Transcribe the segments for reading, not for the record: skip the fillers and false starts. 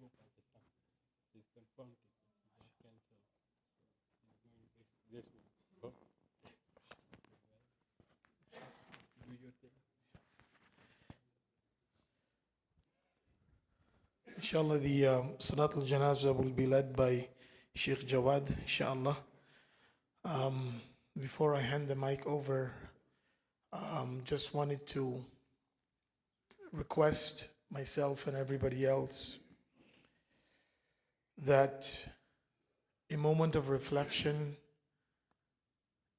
go Pakistan. He's confirmed ticket. Not cancel. He's going this way. So, do your thing. Inshallah, the Salat al-Janazah will be led by Sheikh Jawad, inshallah. Before I hand the mic over, just wanted to request myself and everybody else that a moment of reflection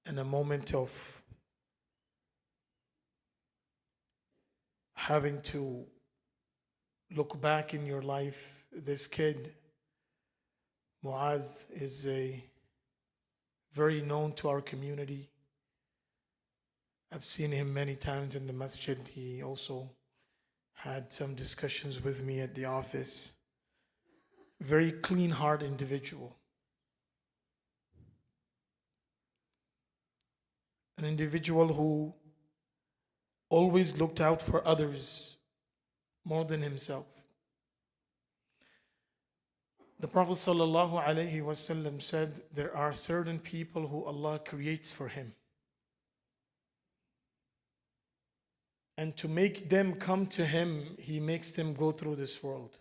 and a moment of having to look back in your life. This kid, Maaz, is a very known to our community. I've seen him many times in the masjid. He also had some discussions with me at the office. Very clean heart individual. An individual who always looked out for others more than himself. The Prophet ﷺ said there are certain people who Allah creates for him. And to make them come to him, he makes them go through this world.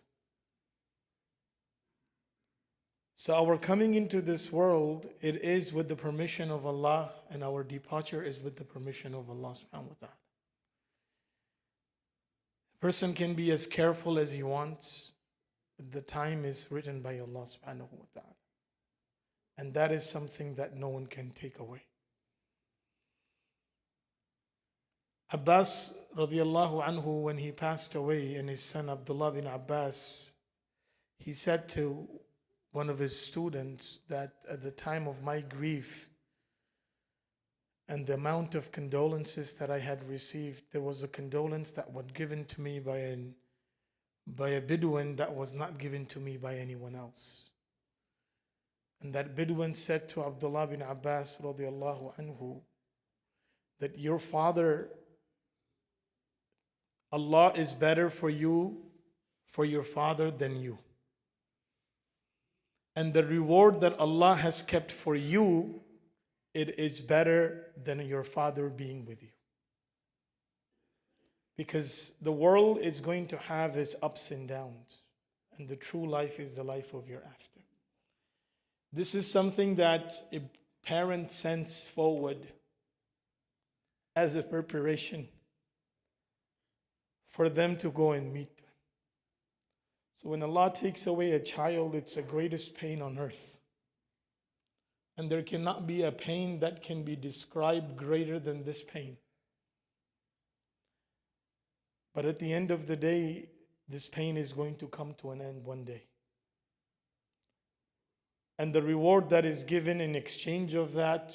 So our coming into this world, it is with the permission of Allah, and our departure is with the permission of Allah subhanahu wa ta'ala. A person can be as careful as he wants, but the time is written by Allah subhanahu wa ta'ala. And that is something that no one can take away. Abbas radiallahu anhu, when he passed away, and his son Abdullah bin Abbas, he said to one of his students that at the time of my grief and the amount of condolences that I had received, there was a condolence that was given to me by a Bedouin that was not given to me by anyone else. And that Bedouin said to Abdullah bin Abbas radiallahu anhu that your father, Allah is better for you, for your father than you. And the reward that Allah has kept for you, it is better than your father being with you. Because the world is going to have its ups and downs, and the true life is the life of your after. This is something that a parent sends forward as a preparation for them to go and meet them. So when Allah takes away a child, it's the greatest pain on earth. And there cannot be a pain that can be described greater than this pain. But at the end of the day, this pain is going to come to an end one day. And the reward that is given in exchange of that,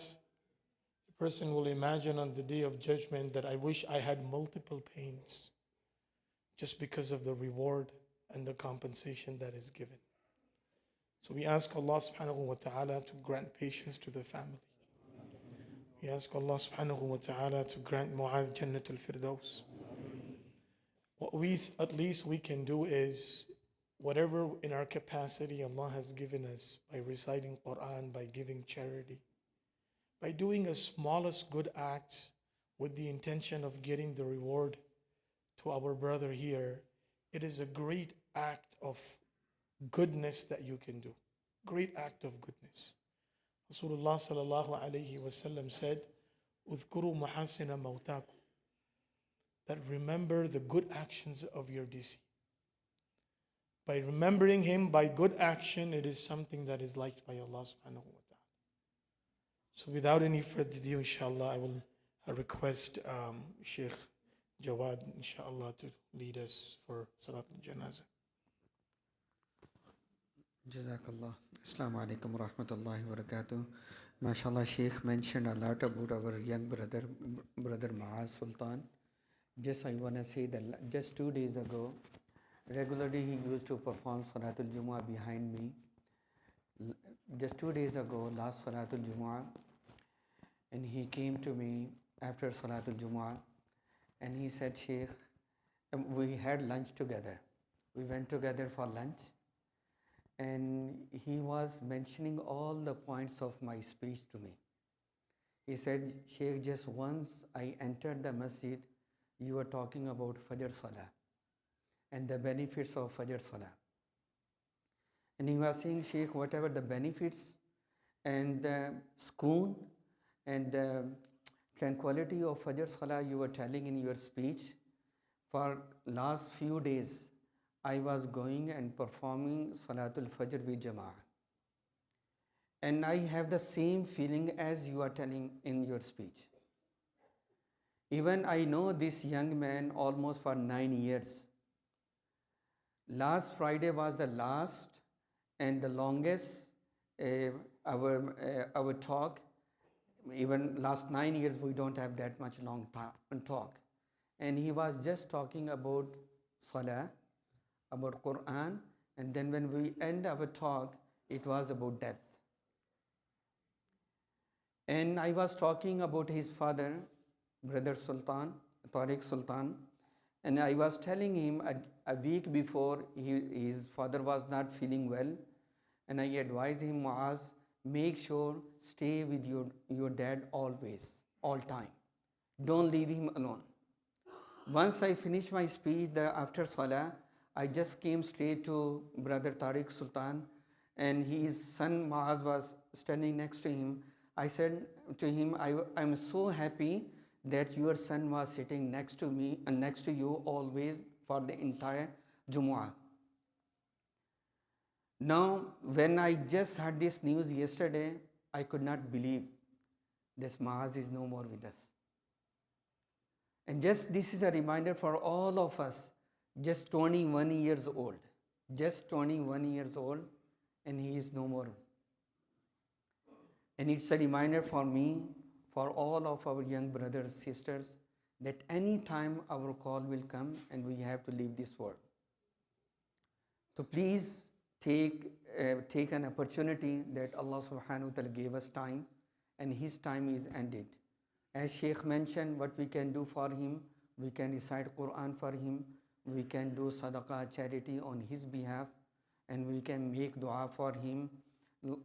the person will imagine on the day of judgment that I wish I had multiple pains just because of the reward and the compensation that is given. So we ask Allah subhanahu wa ta'ala to grant patience to the family. We ask Allah subhanahu wa ta'ala to grant Mu'adh Jannatul Firdaus. What at least we can do is whatever in our capacity Allah has given us by reciting Quran, by giving charity, by doing a smallest good act with the intention of getting the reward to our brother here, it is a great act of goodness that you can do. Great act of goodness. Rasulullah sallallahu alayhi wa sallam said, "Udhkuru mahasina mawtakum." That remember the good actions of your deceased. By remembering him by good action, it is something that is liked by Allah subhanahu wa ta'ala. So without any further ado, inshallah, I will request Sheikh Jawad, inshallah, to lead us for Salat al-Janazah. Jazakallah. Assalamu alaikum wa rahmatullahi wa barakatuh. MashaAllah, Sheikh mentioned a lot about our young brother Maaz Sultan. Just I want to say that just 2 days ago, regularly he used to perform Salatul Jumu'ah behind me. Just 2 days ago, last Salatul Jumu'ah, and he came to me after Salatul Jumu'ah and he said, Sheikh, we had lunch together. We went together for lunch and he was mentioning all the points of my speech to me. He said, Sheikh, just once I entered the masjid, you were talking about Fajr Salah and the benefits of Fajr Salah. And he was saying, Sheikh, whatever the benefits and the sukoon and the tranquility of Fajr Salah you were telling in your speech, for last few days, I was going and performing Salatul Fajr with Jama'ah. And I have the same feeling as you are telling in your speech. Even I know this young man almost for 9 years. Last Friday was the last and the longest our talk. Even last 9 years we don't have that much long talk. And he was just talking about Salah, about Quran, and then when we end our talk, it was about death. And I was talking about his father, Brother Sultan, Tariq Sultan, and I was telling him a week before his father was not feeling well, and I advised him, Maaz, make sure stay with your dad always, all time. Don't leave him alone. Once I finished my speech, after Salah, I just came straight to Brother Tariq Sultan, and his son Maaz was standing next to him. I said to him, I'm so happy that your son was sitting next to me and next to you always for the entire Jumu'ah. Now, when I just heard this news yesterday, I could not believe this Maaz is no more with us. And just this is a reminder for all of us, just 21 years old, and he is no more. And it's a reminder for me, for all of our young brothers, sisters, that any time our call will come and we have to leave this world. So please take an opportunity that Allah subhanahu wa ta'ala gave us time, and his time is ended. As Sheikh mentioned, what we can do for him, we can recite Quran for him, we can do sadaqah, charity on his behalf, and we can make dua for him.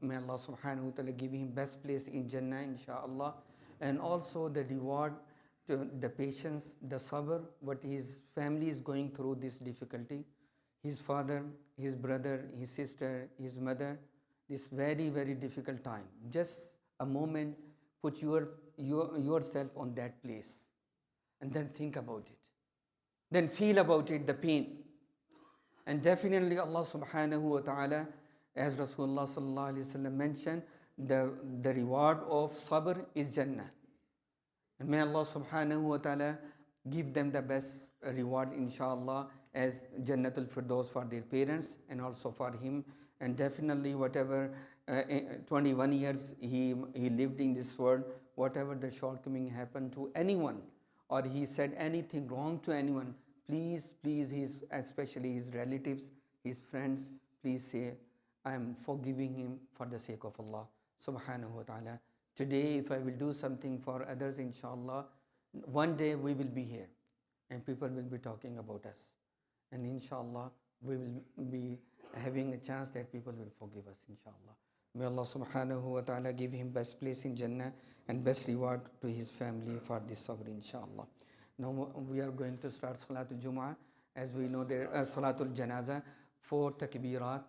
May Allah subhanahu wa ta'ala give him best place in Jannah, inshaAllah. And also the reward to the patience, the sabr, what his family is going through this difficulty. His father, his brother, his sister, his mother, this very, very difficult time. Just a moment, put yourself on that place and then think about it. Then feel about it, the pain. And definitely Allah subhanahu wa ta'ala, as Rasulullah sallallahu alaihi wasallam mentioned, the reward of sabr is Jannah. And may Allah subhanahu wa ta'ala give them the best reward, inshallah, as Jannatul Firdaus for their parents and also for him. And definitely whatever 21 years he lived in this world, whatever the shortcoming happened to anyone, or he said anything wrong to anyone, please, especially his relatives, his friends, please say, I am forgiving him for the sake of Allah subhanahu wa ta'ala. Today, if I will do something for others, inshallah, one day we will be here and people will be talking about us. And inshallah, we will be having a chance that people will forgive us, inshallah. May Allah subhanahu wa ta'ala give him best place in Jannah and best reward to his family for this sabr, inshallah. Now we are going to start Salatul Jumu'ah. As we know, there Salatul Janazah, 4 takbirat.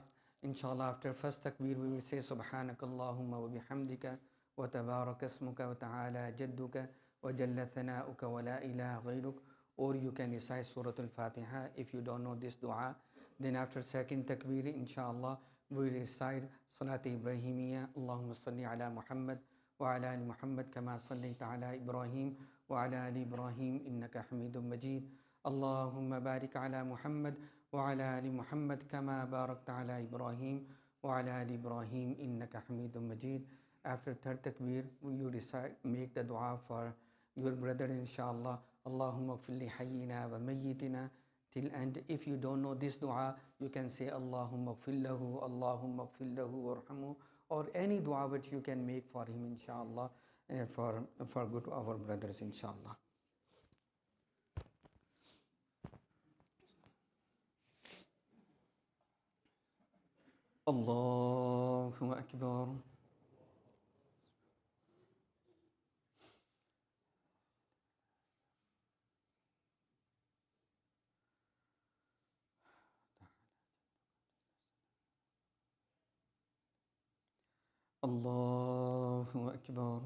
Inshallah, after first takbir, we will say Subhanakallahumma wa bihamdika wa tabaraka ismuka wa ta'ala jadduka wa jalla thana'uka wa la ilaha ghayruk. Or you can recite Surah Al-Fatiha if you don't know this dua. Then after second takbir, inshallah, we will recite Salat Ibrahimiyya, Allahumma salli ala Muhammad wa ala ali Muhammad kama sallayta ala Ibrahim wa ala ali Ibrahim innaka hamidun majid. Allahumma barik ala Muhammad وعلى آل محمد كما باركت على إبراهيم وعلى آل إبراهيم إنك حميد مجيد. After third takbir, you recite, make the dua for your brother, inshallah. Allahumma gfir li hayyina wa mayyitina till end. If you don't know this dua, you can say Allahumma gfir lahu warhamhu, or any dua which you can make for him, inshallah, for good to our brothers, inshallah. الله أكبر. الله أكبر.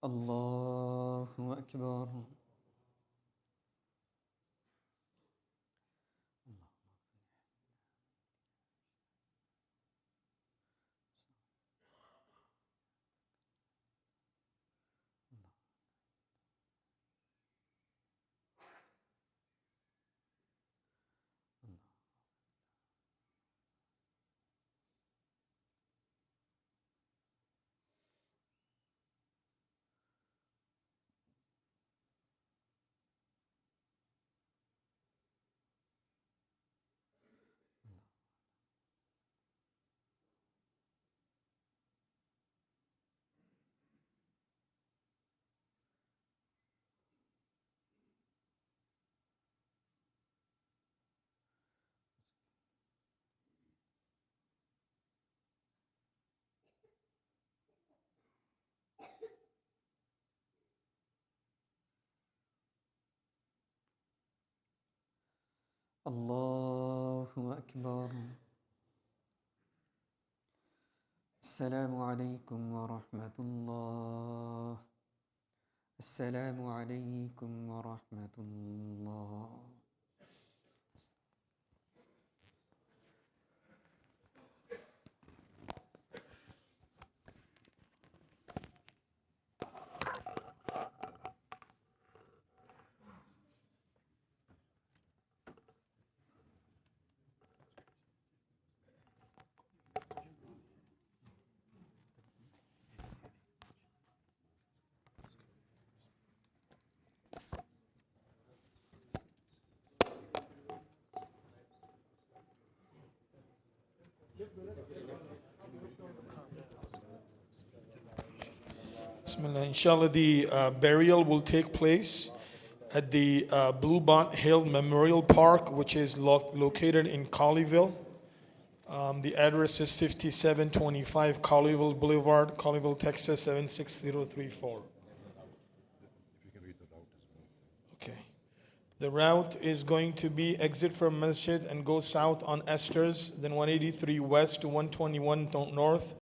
الله أكبر. الله أكبر. السلام عليكم ورحمة الله. السلام عليكم ورحمة الله. Bismillah. Inshallah, the burial will take place at the Blue Bond Hill Memorial Park, which is located in Colleyville. The address is 5725 Colleyville Boulevard, Colleyville, Texas 76034. Okay. The route is going to be exit from Masjid and go south on Esters, then 183 west to 121 north,